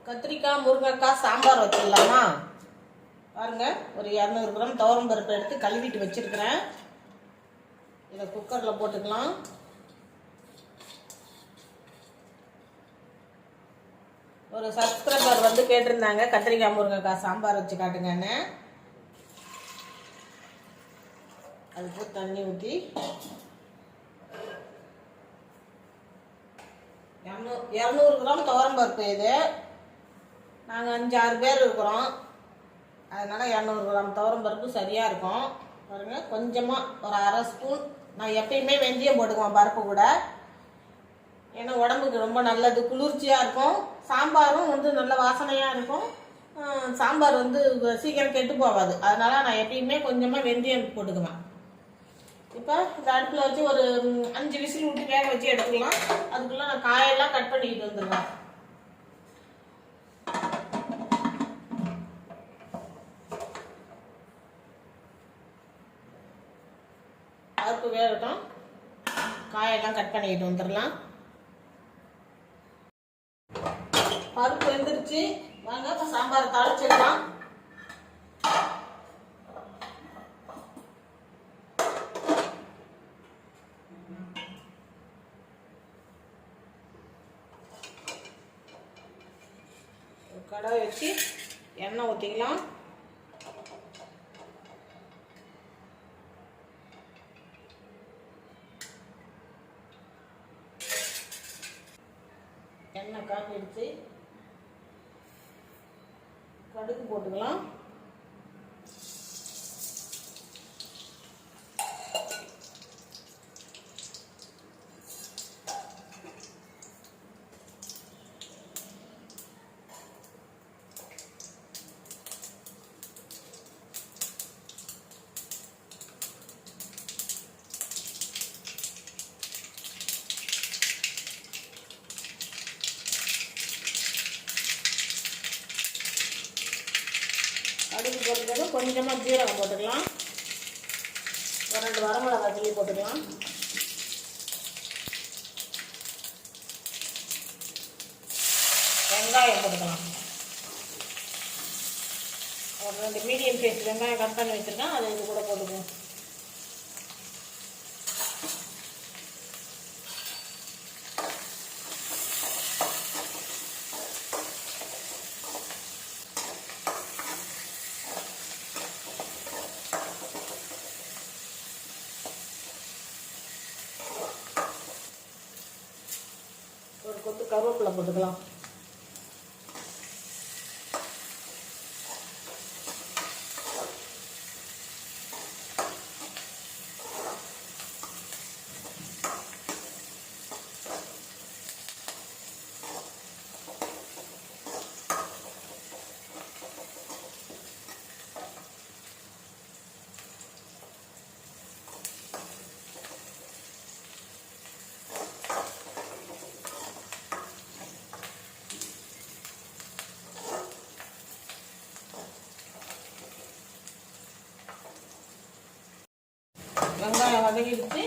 கத்திரிக்காய் முருங்கைக்காய் சாம்பார் வச்சிடலாமா? பாருங்க, ஒரு 200 கிராம் துவரம் பருப்பு எடுத்து கழுவிட்டு வச்சிருக்கிறேன். இதை குக்கரில் போட்டுக்கலாம். ஒரு சப்ஸ்கிரைபர் வந்து கேட்டிருந்தாங்க கத்திரிக்காய் முருங்கைக்காய் சாம்பார் வச்சு காட்டுங்கன்னு. அதுக்கு தண்ணி ஊற்றி 200 கிராம் துவரம் பருப்பு. இது நாங்கள் 5-6 பேர் இருக்கிறோம், அதனால் 200 கிராம் துவரம் பருப்பு சரியாக இருக்கும். பாருங்கள், கொஞ்சமாக ஒரு 1/2 ஸ்பூன். நான் எப்பயுமே வெந்தயம் போட்டுக்குவேன் பருப்பு கூட, ஏன்னா உடம்புக்கு ரொம்ப நல்லது, குளிர்ச்சியாக இருக்கும். சாம்பாரும் வந்து நல்ல வாசனையாக இருக்கும். சாம்பார் வந்து சீக்கிரம் கெட்டு போகாது, அதனால் நான் எப்பயுமே கொஞ்சமாக வெந்தயம் போட்டுக்குவேன். இப்போ இந்த அடுப்பில் வச்சு ஒரு 5 விசில் விட்டு வேக வச்சு எடுத்துக்கலாம். அதுக்குள்ளே நான் காயெல்லாம் கட் பண்ணிக்கிட்டு வந்துடுவேன். பருப்பு வேகட்டும், காயெல்லாம் கட் பண்ணிக்கிட்டு வந்துடலாம். பருப்பு வெந்துருச்சு, வாங்க இப்போ சாம்பாரை தாளிச்சிடலாம். கடாய் வச்சு எண்ணெய் ஊற்றிக்கலாம். எண்ணெய் காட்டிடுச்சு, கடுகு போட்டுக்கலாம். கடுகு போட்டுக்கணும், கொஞ்சமாக ஜீரகம் போட்டுக்கலாம். ஒரு 2 வரமிளகாய் கிள்ளி போட்டுக்கலாம். வெங்காயம் போட்டுக்கலாம். ஒரு 2 மீடியம் சைஸ் வெங்காயம் கட் பண்ணி வச்சுருக்கேன், அதை இது கூட போட்டுக்குவோம். ஒரு கொத்து கருவேப்பிலை போட்டுக்கலாம். வெங்காயம் வதங்கிடுச்சு.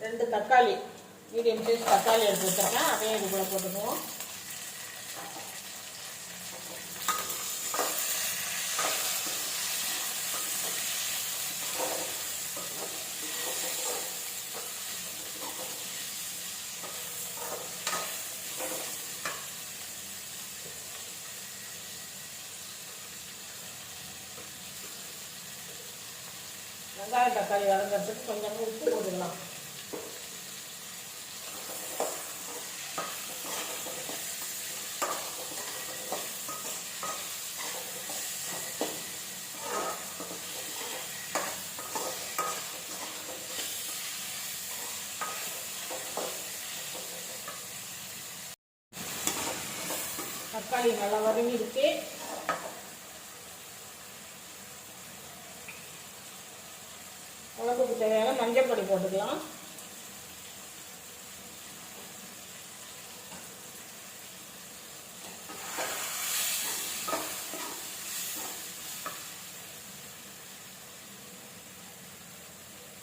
2 தக்காளி, மீடியம் சைஸ் தக்காளி எடுத்து வச்சுருக்கேன், அதையும் இது கூட போட்டுக்குவோம். வெங்காயம் தக்காளி வதங்கிறதுக்கு கொஞ்சம் உப்பு போட்டுக்கலாம். தக்காளி நல்லா வதங்கிடுச்சு. குழம்புக்கு தேவையான மஞ்சள் பொடி போட்டுக்கலாம்.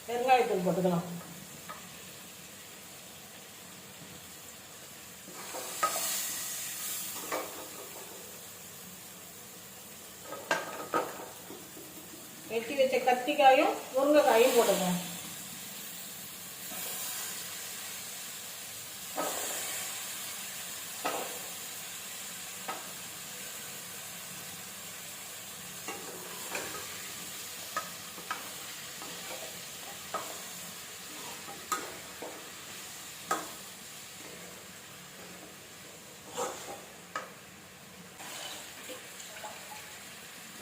பெருங்காயத்தூள் போட்டுக்கலாம். வெட்டி வச்ச கத்திரிக்காயும் முருங்கைக்காயும் போட்டுங்க.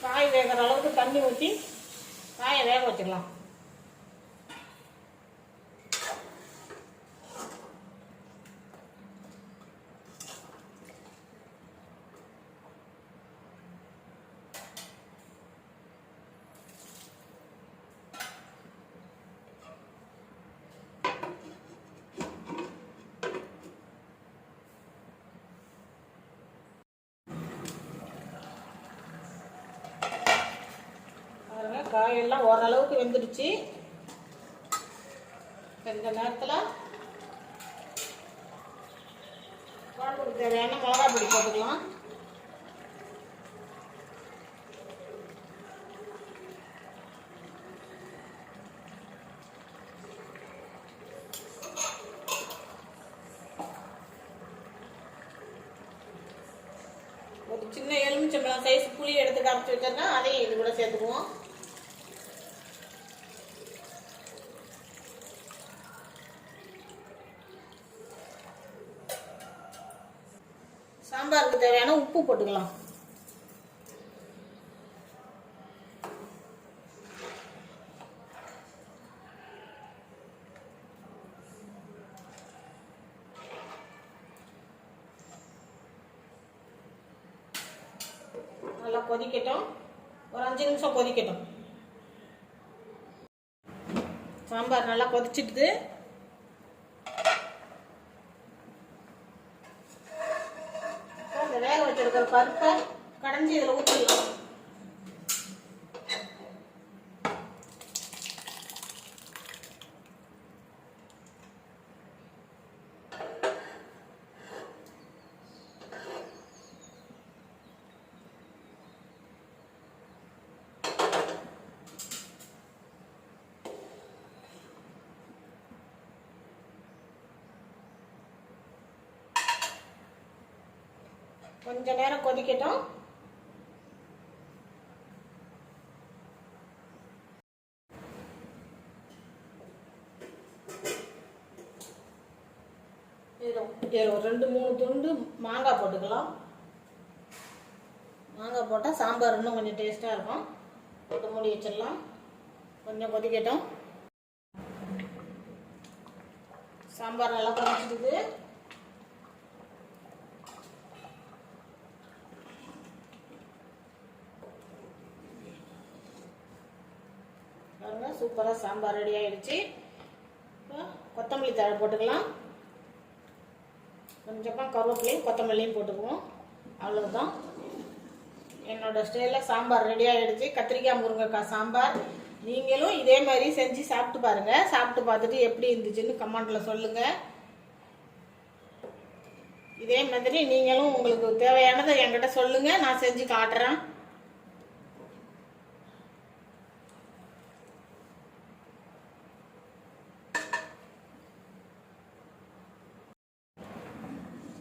காய் வேகிற அளவுக்கு தண்ணி ஊற்றி காயை வேக வச்சுக்கலாம். காயெல்லாம் ஓரளவுக்கு வெந்துடுச்சு. இந்த நேரத்தில் குழம்புக்கு தேவையான மிளகாய் பொடி போட்டுக்கலாம். ஒரு சின்ன எலுமிச்சம்பழம் சைஸ் புளி எடுத்து கரைச்சி வச்சோம்னா அதையும் இது கூட சேர்த்துக்குவோம். சாம்பாருக்கு தேவையான உப்பு போட்டுக்கலாம். நல்லா கொதிக்கட்டும். ஒரு 5 நிமிஷம் கொதிக்கட்டும். சாம்பார் நல்லா கொதிச்சிடுது. வேக வச்சிருக்கிற பருப்பை கடைஞ்சி இதில் ஊற்றிடலாம். கொஞ்ச நேரம் கொதிக்கட்டும். இதில் ஒரு 2-3 துண்டு மாங்காய் போட்டுக்கலாம். மாங்காய் போட்டால் சாம்பார் இன்னும் கொஞ்சம் டேஸ்ட்டாக இருக்கும். போட்டு மூடி வச்சிடலாம். கொஞ்சம் கொதிக்கட்டும். சாம்பார் நல்லா கொதிச்சிடுது. சூப்பராக சாம்பார் ரெடி ஆயிடுச்சு. கொத்தமல்லி தழை போட்டுக்கலாம். கொஞ்சமாக கருவேப்பிலையும் கொத்தமல்லியும் போட்டுக்குவோம். அவ்வளோதான். என்னோட ஸ்டைலில் சாம்பார் ரெடி ஆகிடுச்சு. கத்திரிக்காய் முருங்கைக்காய் சாம்பார். நீங்களும் இதே மாதிரி செஞ்சு சாப்பிட்டு பாருங்கள். சாப்பிட்டு பார்த்துட்டு எப்படி இருந்துச்சுன்னு கமெண்ட்டில் சொல்லுங்கள். இதே மாதிரி நீங்களும் உங்களுக்கு தேவையானதை என்கிட்ட சொல்லுங்கள். நான் செஞ்சு காட்டுறேன்.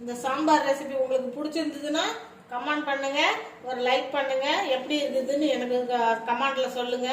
இந்த சாம்பார் ரெசிபி உங்களுக்கு பிடிச்சிருந்ததுன்னா கமெண்ட் பண்ணுங்க, ஒரு லைக் பண்ணுங்க. எப்படி இருக்குதுன்னு எனக்கு கமெண்ட்ல சொல்லுங்க.